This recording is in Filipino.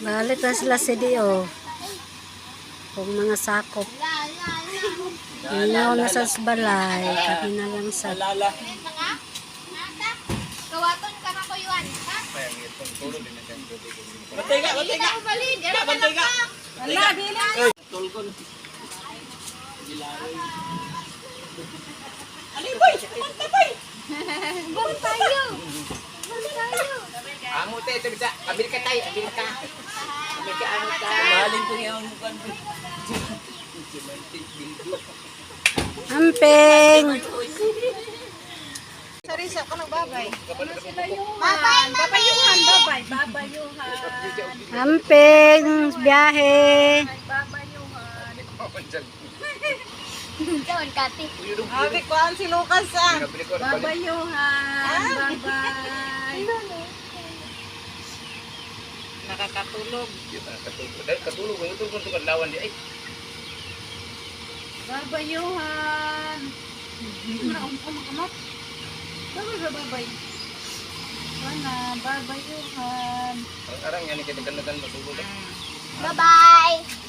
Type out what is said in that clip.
Balik na sila si Dio. Kung mga sakop. Inaw na sa balay. Kami na lang sa... Kawaton ka na ko yun. Bantay ka. Bantay ka. Wala, dili. Tulgon. Ano boy? Bantay boy. Bang tayo. Bang tayo. Amo tayo ito bisa. Amerika tayo. Amerika ano tayo. Mahalin ko ngayon mo kan. Amping! Sarisa ka ng babay. Babay, Babayuhan, babay. Babayuhan. Amping! Biyahe! Babayuhan. Doon, Kati. Abi ko ang si Lucas ah. Babayuhan! Babay. Nakakatulog. Katulog ko ito kung lawan di ay. Babayuhan. Umak. Babay ba babay? Sana, babayuhan. Ang arang yan kita kan masugod. Bye-bye.